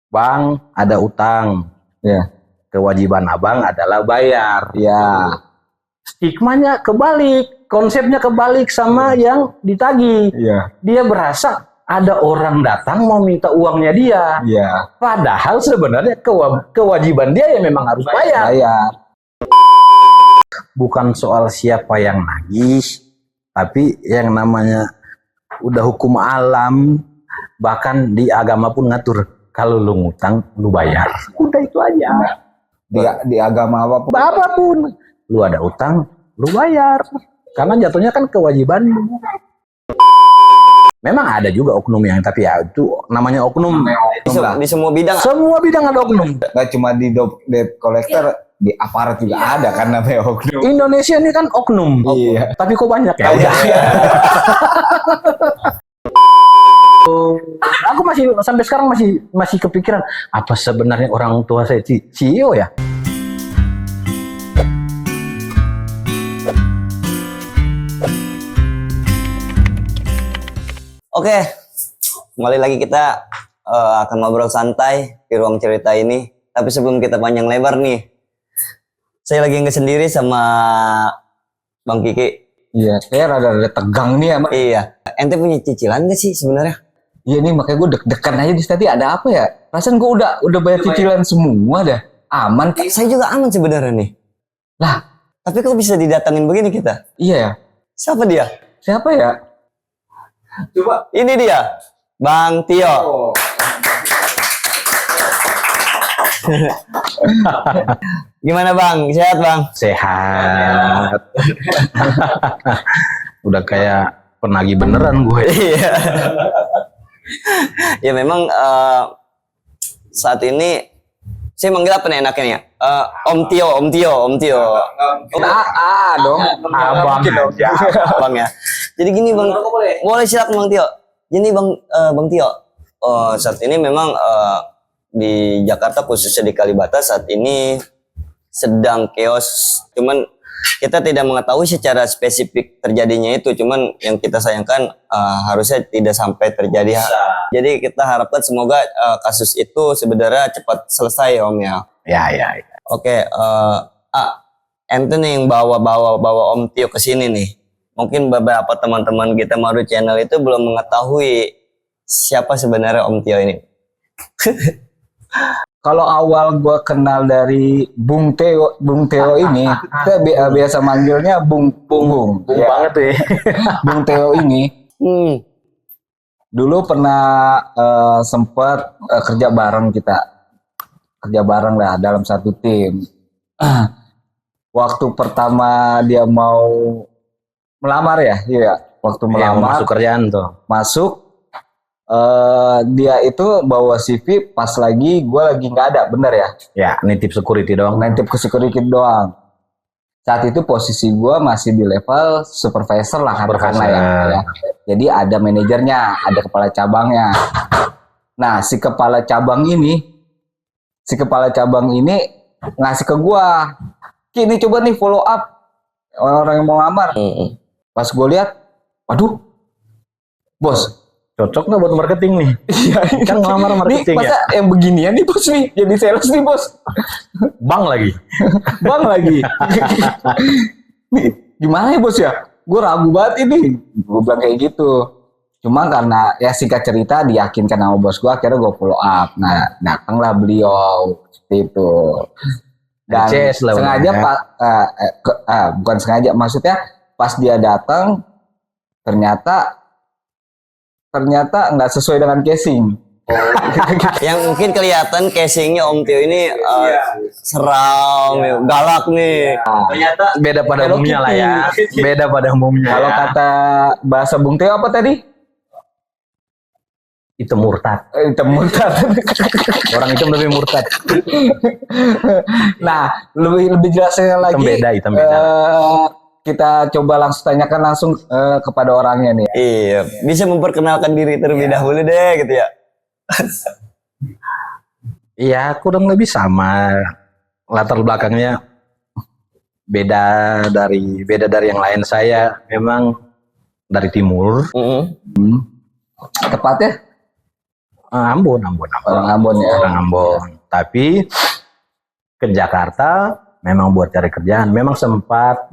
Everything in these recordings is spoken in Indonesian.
Bang, ada utang. Ya. Kewajiban abang adalah bayar. Ya. Stigmanya kebalik, konsepnya kebalik sama yang ditagih. Iya. Dia berasa ada orang datang mau minta uangnya dia. Iya. Padahal sebenarnya kewajiban dia ya memang harus bayar. Bukan soal siapa yang nagih, tapi yang namanya udah hukum alam, bahkan di agama pun ngatur. Kalau lu ngutang, lu bayar. Udah itu aja. Di agama apapun. Apapun. Lu ada utang, lu bayar. Karena jatuhnya kan kewajiban. Memang ada juga oknum yang, tapi ya itu namanya oknum. Di semua bidang. Semua bidang ada oknum. Nggak cuma di debt collector, di aparat juga ada kan namanya oknum. Indonesia ini kan oknum. Iya. Tapi kok banyak ya? Udah. Aku masih sampai sekarang masih kepikiran apa sebenarnya orang tua saya CEO ya? Oke, kembali lagi kita akan ngobrol santai di ruang cerita ini. Tapi sebelum kita panjang lebar nih, saya lagi nggak sendiri sama Bang Kiki. Iya, saya rada-rada tegang nih sama. Iya, ente punya cicilan nggak sih sebenarnya? Iya nih makanya gue deg-degan aja di tadi ada apa ya? Perasaan gue udah bayar cicilan semua dah. Aman. Saya juga aman sebenarnya nih. Lah, tapi kok bisa didatangin begini kita? iya ya. Siapa dia? Siapa ya? Coba. Ini dia, Bang Tio. Oh. Gimana Bang? Sehat Bang? Sehat. Udah kayak penagih beneran gue. Iya. Ya memang saat ini saya manggil apa nih enaknya? Om Tio. Dong. Abang aja. Bang ya. Jadi gini Bang, boleh silakan Bang Tio. Jadi Bang Tio, saat ini memang di Jakarta khususnya di Kalibata saat ini sedang chaos. Cuman kita tidak mengetahui secara spesifik terjadinya itu. Cuman yang kita sayangkan harusnya tidak sampai terjadi. Jadi kita harapkan semoga kasus itu sebenarnya cepat selesai Om ya. Ya. Oke, ente nih yang bawa Om Tio ke sini nih. Mungkin beberapa teman-teman kita Maru Channel itu belum mengetahui siapa sebenarnya Om Tio ini. Kalau awal gue kenal dari Bung Teo ini, kita biasa manggilnya Bung ya. Banget tuh ya. Bung Teo ini dulu pernah sempat kerja bareng lah dalam satu tim. Waktu pertama dia mau melamar ya, iya. Waktu melamar masuk kerjaan tuh. Dia itu bawa CV pas gue lagi nggak ada, bener ya? Ya, nitip security doang. Saat itu posisi gue masih di level supervisor lah, katakanlah ya. Jadi ada manajernya, ada kepala cabangnya. Nah, si kepala cabang ini ngasih ke gue, Ki, ini coba nih follow up orang yang mau lamar. Pas gue lihat, waduh, bos, cocok nggak buat marketing nih? Iya, kan ngelamar marketing nih, masa yang beginian nih bos nih, jadi sales nih bos. Bang lagi. Nih, gimana ya bos ya? Gue ragu banget ini. Gue bilang kayak gitu. Cuma karena ya singkat cerita diyakinkan sama bos gue, akhirnya gue follow up. Nah, datanglah beliau seperti itu. Dan sengaja bukan sengaja, maksudnya pas dia datang ternyata nggak sesuai dengan casing. Yang mungkin kelihatan casingnya Om Tio ini seram, galak nih. Ternyata beda pada umumnya lah ya. Beda pada umumnya. Kalau kata bahasa Bung Tio apa tadi? Itu murtad. Orang itu lebih murtad. Nah, lebih jelasnya lagi. Hitam beda. Kita coba tanyakan langsung kepada orangnya nih. Iya, bisa memperkenalkan diri terlebih dahulu deh gitu ya. Iya, kurang lebih sama. Latar belakangnya beda dari yang lain. Saya memang dari timur. Tepatnya Ambon. Orang Ambon ya. Orang Ambon. Tapi ke Jakarta memang buat cari kerjaan. Memang sempat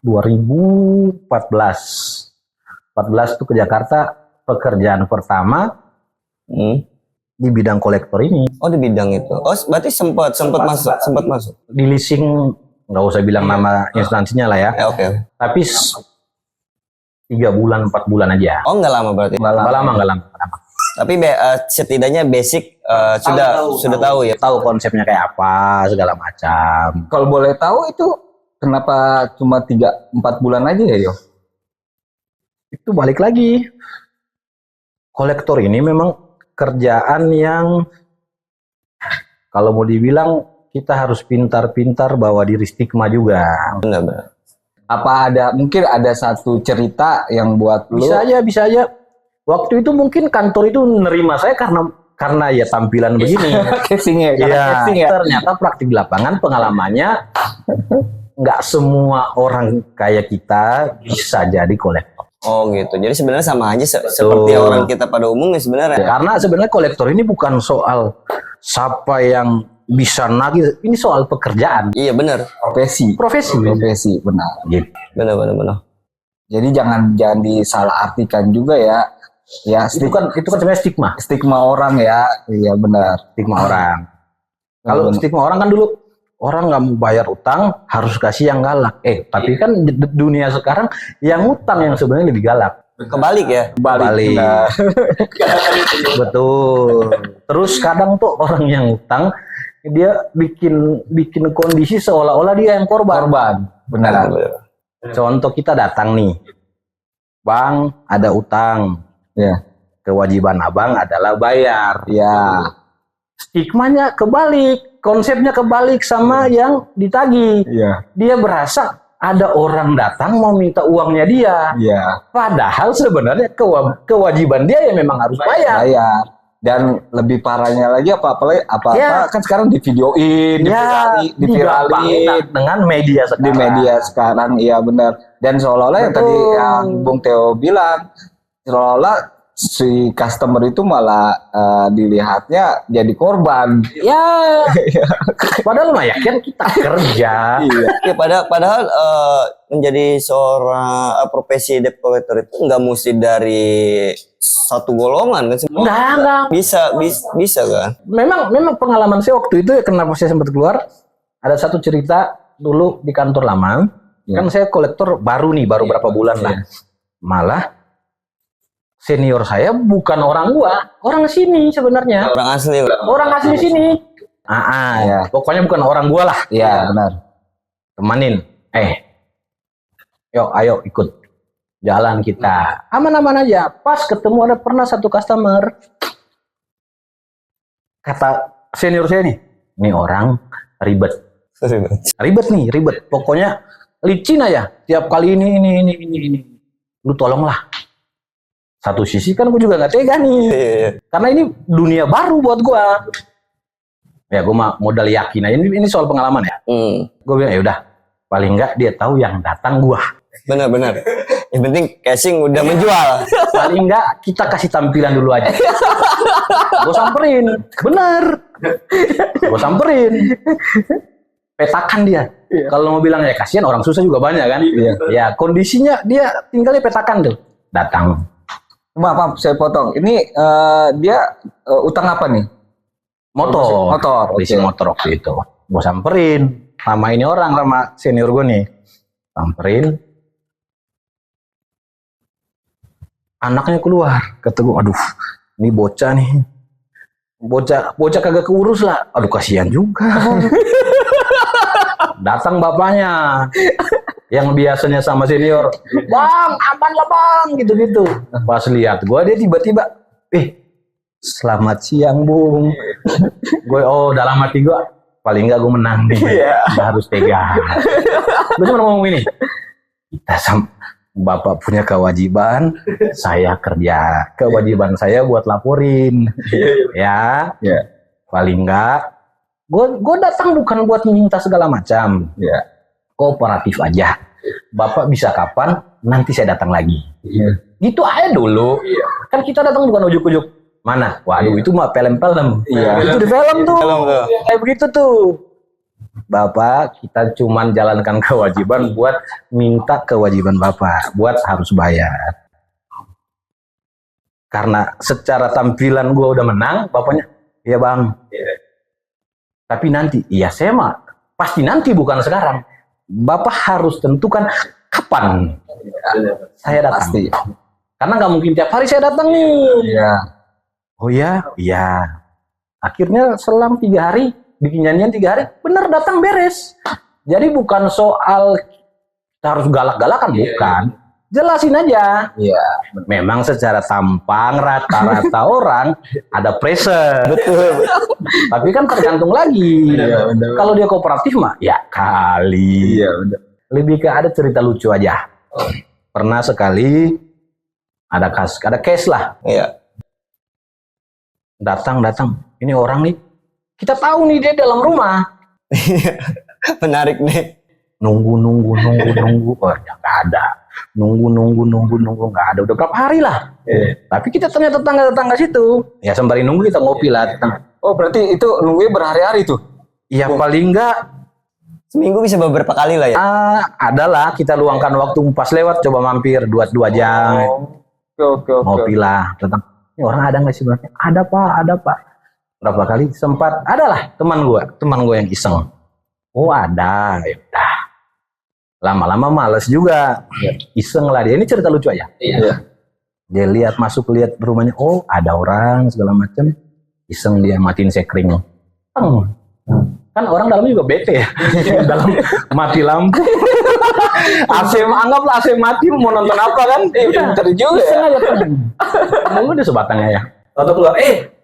2014 tuh ke Jakarta, pekerjaan pertama di bidang kolektor ini. Oh, di bidang itu. Oh, berarti sempat masuk. Di leasing, nggak usah bilang nama instansinya lah ya. Oke. Tapi 3 bulan 4 bulan aja. Oh, nggak lama berarti. Nggak lama. Tapi setidaknya basic sudah tahu ya. Tahu konsepnya kayak apa segala macam. Kalau boleh tahu itu kenapa cuma 3-4 bulan aja ya, Yo? Itu balik lagi. Kolektor ini memang kerjaan yang kalau mau dibilang kita harus pintar-pintar bawa diri stigma juga. Benar. Apa mungkin ada satu cerita yang buat lu? Bisa aja. Waktu itu mungkin kantor itu nerima saya karena ya tampilan begini. Casingnya, casing ya. Ternyata praktik di lapangan pengalamannya nggak semua orang kayak kita bisa jadi kolektor. Oh gitu. Jadi sebenarnya sama aja seperti orang kita pada umumnya sebenarnya. Karena sebenarnya kolektor ini bukan soal siapa yang bisa nagih, ini soal pekerjaan. Iya benar. Profesi, benar. Gitu. Benar. Jadi jangan disalahartikan juga ya. Ya, itu kan sebenarnya stigma orang ya. Iya benar, stigma orang. Kalau stigma orang kan dulu orang nggak mau bayar utang harus kasih yang galak. Tapi kan dunia sekarang yang utang yang sebenarnya lebih galak. Kebalik ya. Kebalik. Nah. Betul. Terus kadang tuh orang yang utang dia bikin kondisi seolah-olah dia yang korban. Benar. Contoh kita datang nih, Bang, ada utang. Ya. Kewajiban abang adalah bayar. Ya. Stigmanya kebalik, konsepnya kebalik sama yang ditagih. Ya. Dia berasa ada orang datang mau minta uangnya dia. Ya. Padahal sebenarnya kewajiban dia yang memang harus bayar. Dan lebih parahnya lagi apa kan sekarang divideoin, diviralin dengan media sekarang. Di media sekarang, iya benar. Dan seolah-olah yang tadi yang Bung Theo bilang, seolah-olah si customer itu malah dilihatnya jadi korban. Ya. Padahal mah ya kan kita kerja. Iya. Ya, padahal menjadi seorang profesi debt collector itu nggak mesti dari satu golongan kan? Enggak. Bisa kan? Memang pengalaman saya waktu itu ya, kenapa saya sempat keluar, ada satu cerita dulu di kantor lama. Kan saya kolektor baru berapa bulan lah. Malah senior saya bukan orang orang sini sebenarnya. Orang asli sini. Ya. Pokoknya bukan orang gua lah. Iya, benar. Temanin. Yuk, ayo ikut jalan kita. Aman-aman aja. Pas ketemu ada pernah satu customer. Kata senior saya nih, ini orang ribet. Ribet. Pokoknya licin aja. Tiap kali ini. Lu tolonglah. Satu sisi kan gue juga nggak tega nih, karena ini dunia baru buat gue. Ya gue mah modal yakin aja. Ini soal pengalaman ya. Gue bilang ya udah, paling nggak dia tahu yang datang gue. Benar. Yang penting casing udah menjual. Paling nggak kita kasih tampilan dulu aja. Gue samperin, bener. Gue samperin. Petakan dia. Kalau mau bilang ya kasihan orang susah juga banyak kan. Ya kondisinya dia tinggalnya petakan tuh. Datang. Maaf, saya potong. Ini dia utang apa nih? Motor. Leasing motor waktu itu. Gue samperin. Sama ini orang, sama senior gue nih. Samperin. Anaknya keluar. Kata gue, aduh, ini bocah nih. Bocah kagak keurus lah. Aduh, kasihan juga. Datang bapaknya. Yang biasanya sama senior, Bang, aman lah Bang, gitu-gitu. Pas lihat gue, dia tiba-tiba, selamat siang Bung. Gue, dalam hati gue, paling nggak gue menang nih. Gak harus tega. Gue cuma ngomong ini, Bapak punya kewajiban, saya kerja. Kewajiban saya buat laporin. Ya. Paling nggak, gue datang bukan buat minta segala macam. Kooperatif aja. Bapak bisa kapan, nanti saya datang lagi. Gitu aja dulu. Kan kita datang bukan ujuk-ujuk, Mana? Waduh, itu mah film-film. Iya. Itu di film tuh. Film tuh. Kayak begitu tuh. Bapak, kita cuman jalankan kewajiban buat minta kewajiban Bapak. Buat harus bayar. Karena secara tampilan gue udah menang, Bapaknya, iya Bang. Tapi nanti, iya saya mah pasti nanti bukan sekarang. Bapak harus tentukan kapan saya datang. Pasti. Karena nggak mungkin tiap hari saya datang nih. Iya. Oh ya, iya. Akhirnya selang 3 hari, bikin nyanyian 3 hari, bener datang beres. Jadi bukan soal kita harus galak-galakan, bukan. Jelasin aja. Iya. Memang secara tampang rata-rata orang ada pressure. Betul. Tapi kan tergantung lagi. Iya, bener. Kalau dia kooperatif mah, ya kali. Iya, udah. Lebih ke ada cerita lucu aja. Pernah sekali ada case lah. Iya. Datang. Ini orang nih, kita tahu nih dia dalam rumah. Menarik nih. Nunggu. Oh, ya nggak ada. Nunggu, nggak ada. Udah berapa hari lah. Tapi kita ternyata tetangga situ. Ya sembari nunggu kita ngopi lah. Oh, berarti itu nunggunya berhari-hari tuh? Ya paling nggak, Seminggu bisa beberapa kali lah ya. adalah kita luangkan waktu pas lewat, coba mampir 2 jam. Oke. Ngopi lah. Tentang, ini orang ada nggak sih? Berarti ada pak. Berapa kali sempat, adalah teman gue yang iseng. Oh ada, ya udah. Lama-lama males juga, iseng lah dia. Ini cerita lucu aja. Iya. Dia lihat rumahnya, oh ada orang segala macam. Iseng dia matiin sekring. Kan orang dalam juga bete ya. Dalam mati lampu. Anggaplah AC mati, mau nonton apa kan? Pinter juga Iseng ya. aja kan. Ngomong udah sebatangnya ya. Tahu keluar,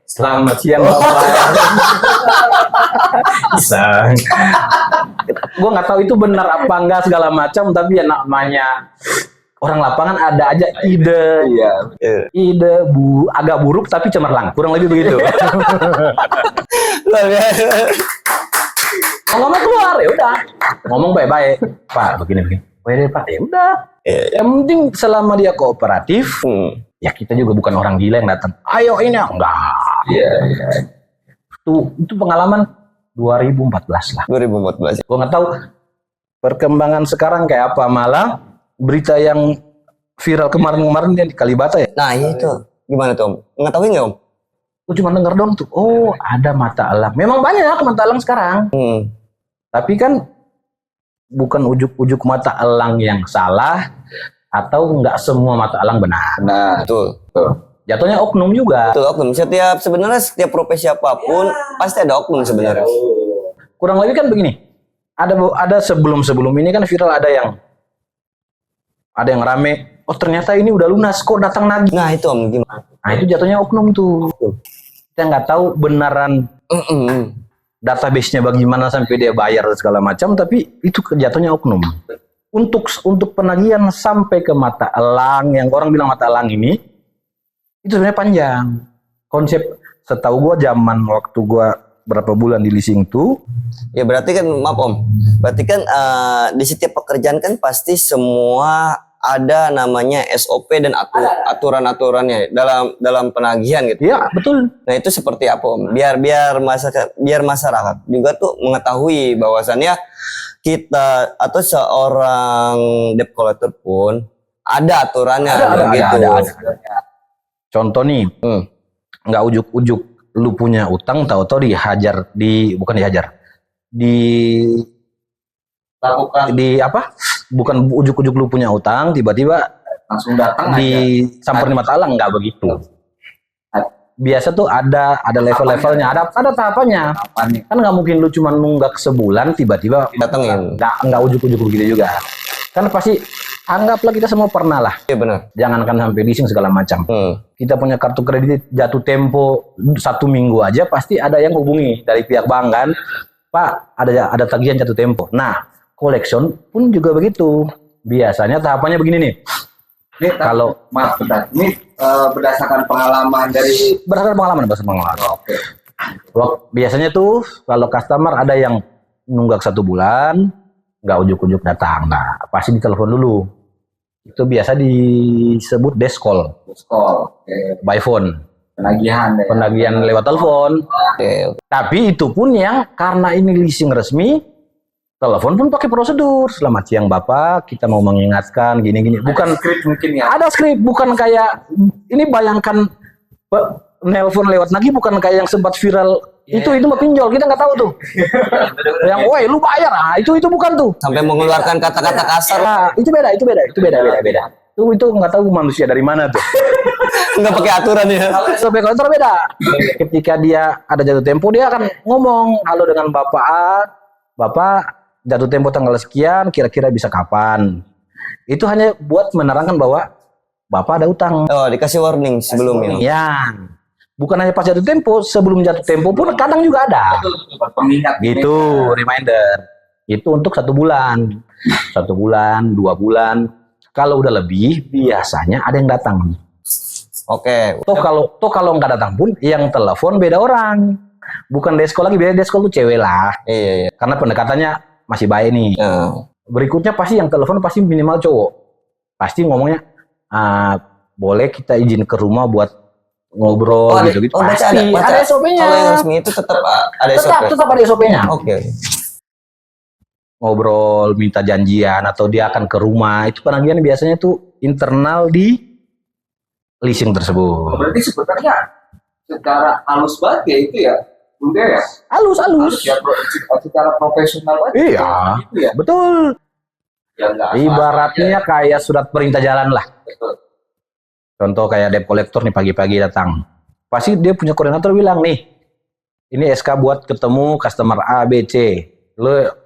selamat siang Bapak. Iseng. Gue nggak tahu itu benar apa enggak segala macam, tapi ya namanya orang lapangan ada aja ide. Iya. Ide agak buruk tapi cemerlang, kurang lebih begitu. Luar biasa. Ngomong keluar ya udah, ngomong baik-baik, Pak begini. Oh ya Pak, ya udah. Yang penting selama dia kooperatif, ya kita juga bukan orang gila yang datang. Ayo ini enggak. Iya. Itu pengalaman 2014 lah. 2014. Gue nggak tahu perkembangan sekarang kayak apa, malah berita yang viral kemarin yang di Kalibata ya. Nah itu gimana tuh Om? Ngetahuin nggak Om? Gue cuma denger dong tuh. Oh ada mata elang. Memang banyak mata elang sekarang. Tapi kan bukan ujuk-ujuk mata elang yang salah atau nggak semua mata elang benar. Nah, Betul. Jatuhnya oknum juga. Betul oknum. Sebenarnya setiap profesi apapun pasti ada oknum sebenarnya. Kurang lebih kan begini. Ada sebelum ini kan viral ada yang rame. Oh ternyata ini udah lunas, kok datang lagi. Nah itu Om gimana? Nah itu jatuhnya oknum tuh. Kita nggak tahu benaran database-nya bagaimana sampai dia bayar dan segala macam, tapi itu jatuhnya oknum. Untuk penagihan sampai ke mata elang, yang orang bilang mata elang ini, itu sebenarnya panjang. Konsep setahu gua zaman waktu gua berapa bulan di leasing tuh. Ya berarti kan maaf Om. Berarti kan di setiap pekerjaan kan pasti semua ada namanya SOP dan aturan-aturannya dalam penagihan gitu. Iya betul. Nah itu seperti apa Om? Biar masyarakat juga tuh mengetahui bahwasannya kita atau seorang debt collector pun ada aturannya gitu. Ada. Contoh nih, nggak ujuk-ujuk lu punya utang, tahu-tahu bukan dihajar, bukan ujuk-ujuk lu punya utang, tiba-tiba langsung datang disamperin mata elang, nggak begitu. Biasa tuh ada level-levelnya, ada tahapannya. Kan nggak mungkin lu cuma nunggak sebulan tiba-tiba Datengin. nggak ujuk-ujuk begitu juga. Kan pasti anggaplah kita semua pernah lah. Iya benar. Jangankan sampai leasing segala macam. Kita punya kartu kredit jatuh tempo 1 minggu aja pasti ada yang hubungi dari pihak bank kan. Pak, ada tagihan jatuh tempo. Nah, collection pun juga begitu. Biasanya tahapannya begini nih. Kalau maaf bentar. Ini berdasarkan pengalaman. Oke. Biasanya tuh kalau customer ada yang nunggak 1 bulan, nggak ujuk-ujuk datang, nah pasti ditelepon dulu. Itu biasa disebut desk call. Okay. By phone. penagihan lewat telepon. Oke. Tapi itu pun yang karena ini leasing resmi, telepon pun pakai prosedur. Selamat siang Bapak, kita mau mengingatkan gini-gini. Bukan Skrip mungkin ya. ada skrip, bukan kayak ini bayangkan nelpon lewat lagi, bukan kayak yang sempat viral. Itu mah pinjol, kita nggak tahu tuh. Yang woi lu bayar, itu bukan tuh. Sampai mengeluarkan kata-kata kasar. Nah, itu beda. Itu nggak tahu manusia dari mana tuh. Nggak pakai aturan ya. Sampai kantor beda. Ketika dia ada jatuh tempo, dia akan ngomong, halo dengan Bapak A, Bapak jatuh tempo tanggal sekian, kira-kira bisa kapan. Itu hanya buat menerangkan bahwa Bapak ada utang. Oh, dikasih warning sebelumnya. Ya, bukan hanya pas jatuh tempo, sebelum jatuh tempo pun kadang juga ada. Pengingat Gitu, reminder. Itu untuk 1 bulan. 1 bulan, 2 bulan. Kalau udah lebih, biasanya ada yang datang. Oke. Toh kalau nggak datang pun, yang telepon beda orang. Bukan desko lagi, beda desko tuh cewek lah. Iya. Karena pendekatannya masih baik nih. Berikutnya pasti yang telepon pasti minimal cowok. Pasti ngomongnya, boleh kita izin ke rumah buat ngobrol gitu-gitu. Baca Pasti ada SOP-nya. Kalau yang resmi itu tetap ada SOP. Tetap ada SOP-nya. Oke. Ngobrol, minta janjian, atau dia akan ke rumah. Itu penagihan biasanya tuh internal di leasing tersebut. Berarti sebenarnya secara halus banget ya itu ya, udah ya. Halus. Ya, secara profesional banget. Iya, Gitu ya. betul. Ya, nggak Ibaratnya kayak surat perintah jalan lah. Betul. Contoh kayak debt collector nih pagi-pagi datang. Pasti dia punya koordinator bilang nih, ini SK buat ketemu customer A, B, C.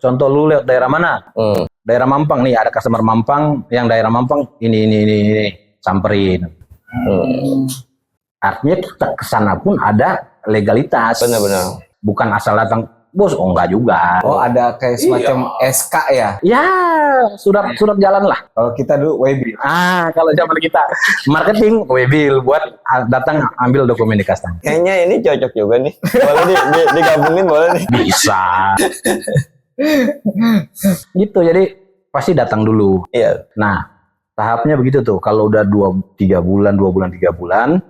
Contoh lu lihat daerah mana? Daerah Mampang nih, ada customer Mampang, yang daerah Mampang ini samperin. Artinya kita kesana pun ada legalitas. Benar-benar. Bukan asal datang, bos. Oh enggak juga. Oh, ada kayak semacam SK ya. Ya, surat jalan lah. Kalau kita dulu Webil. Kalau zaman kita marketing Webil buat datang ambil dokumen di custom. Kayaknya ini cocok juga nih. Boleh digabungin boleh nih. Bisa. Gitu, jadi pasti datang dulu. Iya. Nah, tahapnya begitu tuh. Kalau udah 2-3 bulan, 3 bulan,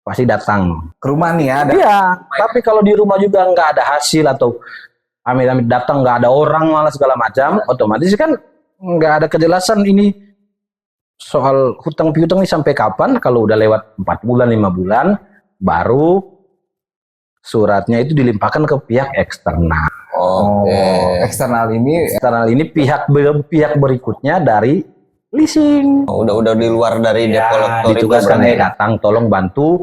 pasti datang. Ke rumah nih ya. Iya, tapi kalau di rumah juga nggak ada hasil atau amit-amit datang nggak ada orang malah segala macam, otomatis kan nggak ada kejelasan ini soal hutang piutang ini sampai kapan. Kalau udah lewat 4 bulan, 5 bulan, baru suratnya itu dilimpahkan ke pihak eksternal. Eksternal ini pihak berikutnya dari leasing. Udah di luar dari debt collector itu ditugaskan berarti. datang tolong bantu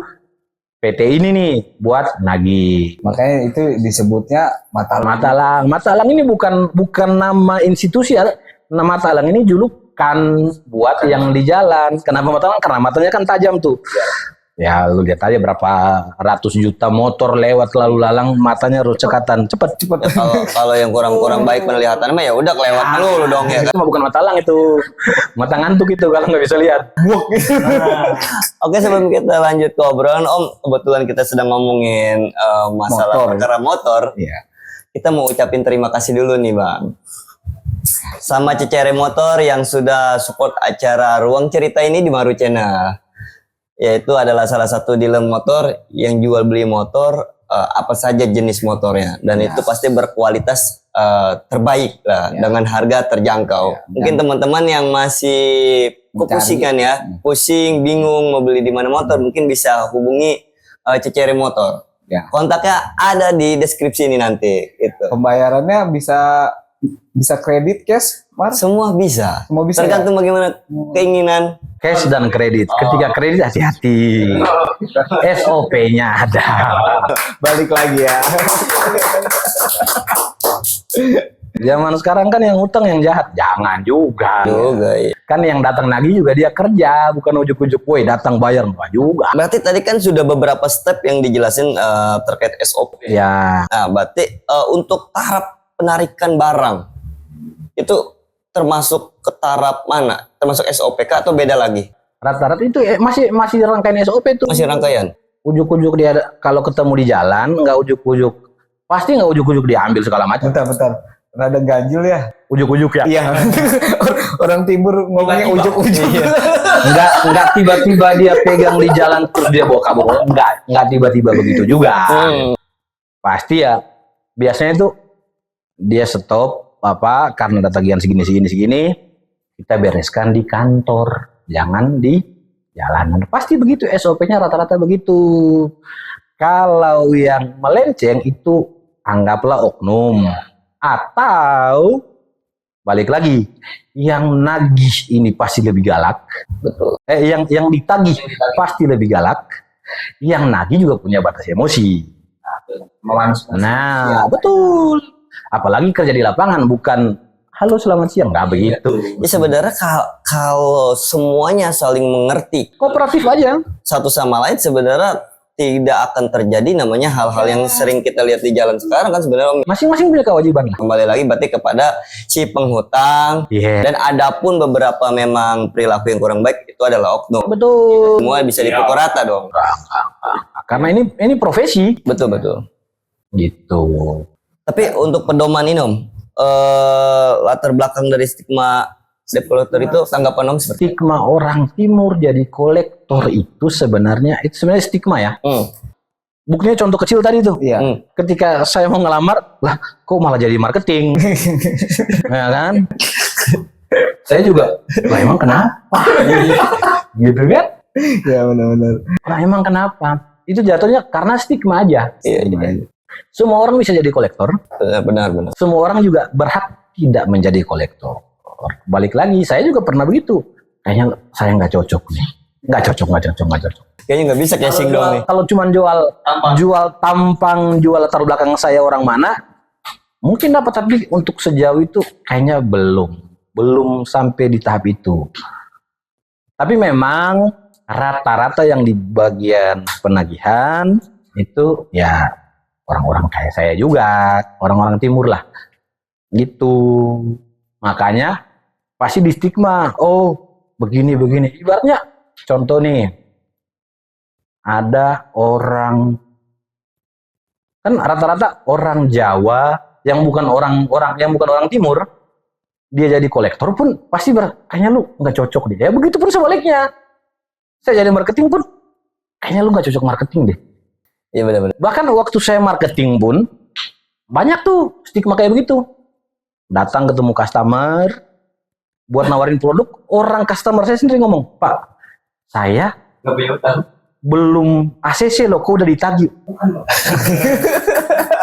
PT ini nih buat nagih. makanya itu disebutnya matalang. Matalang ini bukan nama institusi ya. Nama Matalang ini julukan buat yang di jalan. Kenapa Matalang? Karena matanya kan tajam tuh. Ya lu lihat aja berapa ratus juta motor lewat lalu lalang, matanya harus cekatan cepet. Ya, kalau yang kurang baik penglihatannya mah ya udah kelewat dulu dong ya kan. Itu mah bukan Matalang itu. Mata ngantuk itu kalau nggak bisa lihat. Oke, sebelum kita lanjut ke obrolan Om, kebetulan kita sedang ngomongin masalah perkara motor. Iya. Kita mau ucapin terima kasih dulu nih Bang, sama Cecere Motor yang sudah support acara Ruang Cerita ini di Maru Channel. Yaitu adalah salah satu dealer motor yang jual beli motor apa saja jenis motornya, dan itu pasti berkualitas terbaik lah dengan harga terjangkau. Mungkin teman-teman yang masih kepusingan ya, pusing, bingung mau beli di mana motor, mungkin bisa hubungi Cecere Motor. Ya. Kontaknya ada di deskripsi ini nanti. Gitu. Pembayarannya bisa kredit, cash, Mar? Semua bisa. Semua bisa. Tergantung bagaimana keinginan. Cash dan kredit. Ketika kredit hati-hati. SOP-nya ada. Balik lagi ya. Zaman sekarang kan yang utang yang jahat. Jangan juga. Iya. Kan yang datang lagi juga dia kerja. Bukan ujuk-ujuk. Woi datang bayar. Enggak juga. Berarti tadi kan sudah beberapa step yang dijelasin terkait SOP. Ya. Nah, berarti untuk tahap penarikan barang itu termasuk ke taraf mana? Termasuk SOP kah atau beda lagi? Rata-rata itu masih rangkaian SOP itu. Masih rangkaian? Ujuk-ujuk dia kalau ketemu di jalan. Nggak ujuk-ujuk. Pasti nggak ujuk-ujuk diambil segala macam. Bentar. rada ganjil ya. Ujuk-ujuk ya. Iya. Orang timur ngomongnya ujuk-ujuk. Enggak tiba-tiba dia pegang di jalan terus dia bawa kabur. Enggak tiba-tiba begitu juga. Pasti ya biasanya itu dia stop karena ada tagihan segini kita bereskan di kantor, jangan di jalanan. Pasti begitu SOP-nya rata-rata begitu. Kalau yang melenceng itu anggaplah oknum atau balik lagi yang nagih ini pasti lebih galak. Betul. Yang ditagih pasti lebih galak. Yang nagih juga punya batas emosi. Nah, betul. Apalagi kerja di lapangan bukan halo selamat siang, nggak begitu. Ya sebenarnya kalau semuanya saling mengerti Kooperatif aja. satu sama lain sebenarnya tidak akan terjadi namanya hal-hal yang sering kita lihat di jalan sekarang kan sebenarnya. Masing-masing punya kewajiban lah. Kembali lagi berarti kepada si penghutang. Iya. Dan adapun beberapa memang perilaku yang kurang baik itu adalah oknum. Betul. Semua bisa dipukul rata dong. Karena ini profesi. Betul. Gitu. Tapi untuk pedoman ini Om, latar belakang dari stigma debt collector itu tanggapan Om seperti Stigma orang timur jadi kolektor itu sebenarnya stigma ya. Buktinya contoh kecil tadi tuh. Iya. Ketika saya mau ngelamar, lah kok malah jadi marketing. Ya kan? Saya juga, lah emang kenapa? Gitu kan? Ya benar-benar. Lah emang kenapa? Itu jatuhnya karena stigma aja. Iya. Semua orang bisa jadi kolektor. Benar. Semua orang juga berhak tidak menjadi kolektor. Balik lagi, saya juga pernah begitu. Kayaknya saya nggak cocok nih. Nggak cocok. Kayaknya nggak bisa casing dong nih. Kalau cuma jual tampang, jual latar belakang saya orang mana, mungkin dapat, tapi untuk sejauh itu kayaknya belum sampai di tahap itu. Tapi memang rata-rata yang di bagian penagihan itu ya orang-orang kayak saya juga, orang-orang timur lah, gitu. Makanya pasti di stigma, oh begini. Ibaratnya contoh nih, ada orang, kan rata-rata orang Jawa yang bukan orang timur, dia jadi kolektor pun pasti kayaknya lu nggak cocok deh. Ya begitu pun sebaliknya, saya jadi marketing pun kayaknya lu nggak cocok marketing deh. Iya benar. Bahkan waktu saya marketing pun banyak tuh stigma kayak begitu. Datang ketemu customer buat nawarin produk, orang customer saya sendiri ngomong, Pak, saya Nggak punya utang. belum ACC loh, kok udah ditagih.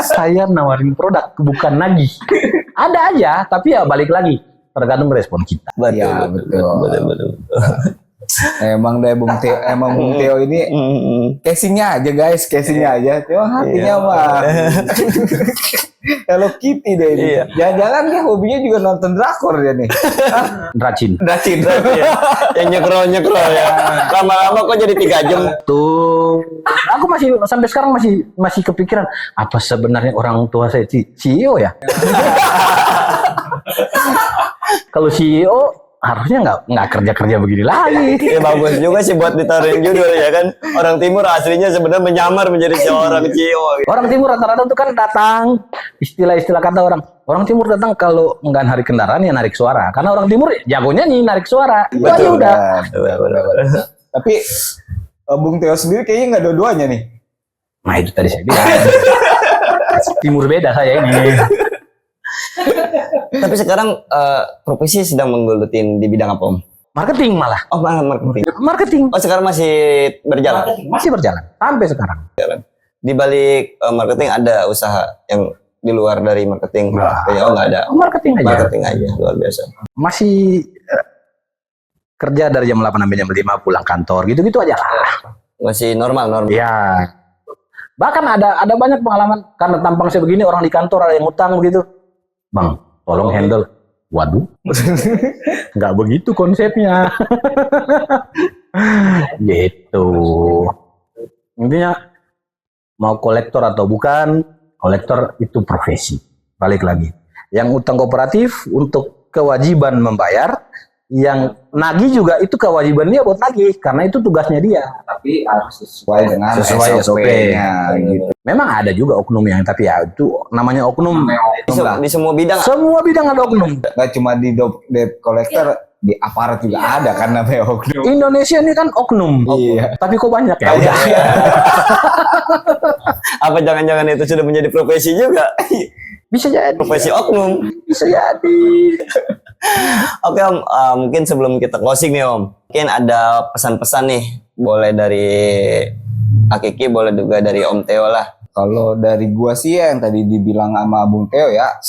Saya nawarin produk, bukan nagih. Ada aja, tapi ya balik lagi, tergantung respon kita. Betul. Emang deh Bung Teo ini casingnya aja guys, aja. Cuma hatinya mah Hello Kitty deh ini. Jangan-jangan dia hobinya juga nonton drakor dia nih. Racin. Yang nyekro ya. Lama-lama kok jadi 3 jam. Tuh, aku masih sampai sekarang masih kepikiran apa sebenarnya orang tua saya CEO ya. Kalau CEO harusnya nggak kerja begini lagi. Ya bagus juga sih buat ditaruhin judul ya kan. Orang timur aslinya sebenarnya menyamar menjadi seorang CEO. Orang timur rata-rata itu kan datang, istilah kata orang timur datang kalau nggak narik kendaraan ya narik suara. Karena orang timur jagonya nih narik suara. Itu aja udah. Betul. Tapi Bung Teo sendiri kayaknya nggak dua-duanya nih. Nah itu tadi saya bilang. Timur beda saya ini. Tapi sekarang profesi sedang menggelutin di bidang apa Om? Marketing malah. Oh malah marketing. Marketing Oh sekarang masih berjalan? masih berjalan sampai sekarang. Di balik marketing ada usaha yang di luar dari marketing? Oh nggak ada. Marketing aja. Marketing aja, luar biasa. Masih kerja dari jam 8 sampai jam 5 pulang kantor gitu-gitu aja lah. Masih normal. Ya. Bahkan ada banyak pengalaman karena tampang saya begini, orang di kantor ada yang utang begitu. Bang, tolong handle. Waduh. Nggak begitu konsepnya. Gitu. Intinya mau kolektor atau bukan, kolektor itu profesi. Balik lagi. Yang utang kooperatif untuk kewajiban membayar, Yang nagih juga itu kewajiban dia buat nagih karena itu tugasnya dia. Tapi harus sesuai dengan Sesuai SOP-nya gitu. Memang ada juga oknum yang tapi ya itu namanya oknum. Di semua bidang. Semua bidang ada oknum. Nggak cuma di debt collector, di aparat juga ada kan namanya oknum. Indonesia ini kan oknum. Iya. Tapi kok banyak ya? Udah. Apa jangan-jangan itu sudah menjadi profesi juga? Bisa jadi. Profesi oknum. Bisa jadi. Oke Om, mungkin sebelum kita closing nih Om, mungkin ada pesan-pesan nih, boleh dari Akiki, boleh juga dari Om Theo lah. Kalau dari gua sih ya, yang tadi dibilang sama Bung Theo ya,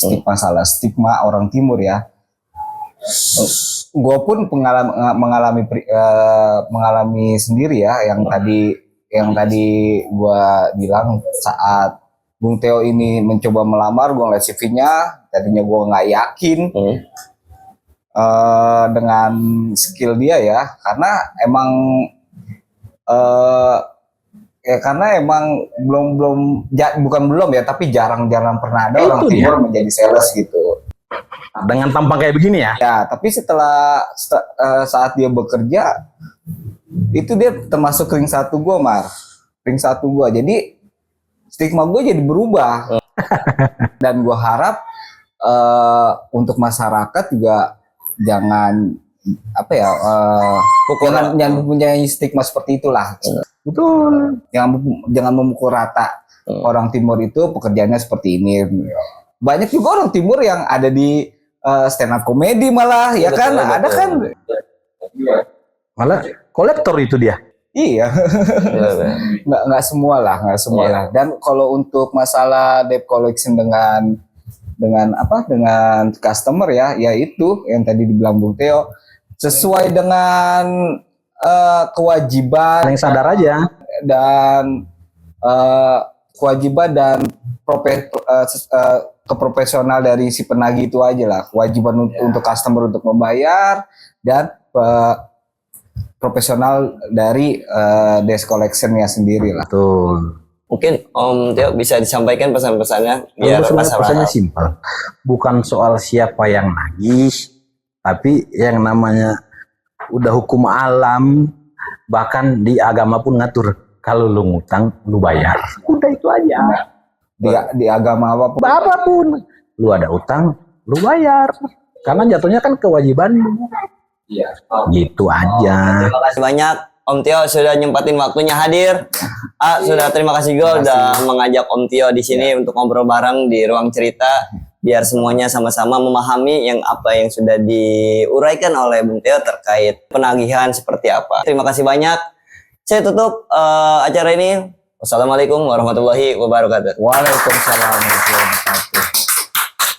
stigma orang timur ya. Gua pun mengalami sendiri ya, yang tadi gua bilang saat Bung Theo ini mencoba melamar, gua ngeliat CV-nya, tadinya gua nggak yakin dengan skill dia ya, karena emang bukan belum ya, tapi jarang-jarang pernah ada orang timur menjadi sales gitu. Dengan tampang kayak begini ya. Ya, tapi saat dia bekerja itu dia termasuk ring satu gua, ring satu gua. Jadi stigma gue jadi berubah. Dan gua harap untuk masyarakat juga jangan jangan mempunyai stigma seperti itulah. Betul. Jangan memukul rata orang timur itu pekerjaannya seperti ini. Banyak juga orang timur yang ada di stand up komedi malah, ya kan? Ada kan? Malah kolektor itu dia. Iya. nggak semua lah. Dan kalau untuk masalah debt collection dengan customer ya itu yang tadi dibilang Bung Theo, sesuai dengan kewajiban Yang sadar aja dan kewajiban dan keprofesional dari si penagih itu aja lah. Kewajiban untuk customer untuk membayar dan profesional dari debt collection-nya sendiri lah. betul. Mungkin Om Theo bisa disampaikan pesan-pesannya biar Pesannya simpel. Bukan soal siapa yang nagih, tapi yang namanya udah hukum alam, bahkan di agama pun ngatur kalau lu ngutang lu bayar. Udah itu aja. Di agama Apapun lu ada utang lu bayar. Karena jatuhnya kan kewajiban lu. Iya. Gitu aja. Terima kasih banyak Om Theo sudah nyempatin waktunya hadir. Terima kasih juga udah mengajak Om Theo di sini untuk ngobrol bareng di ruang cerita biar semuanya sama-sama memahami apa yang sudah diuraikan oleh Bung Theo terkait penagihan seperti apa. Terima kasih banyak. Saya tutup acara ini. Wassalamualaikum warahmatullahi wabarakatuh. Waalaikumsalam warahmatullahi wabarakatuh.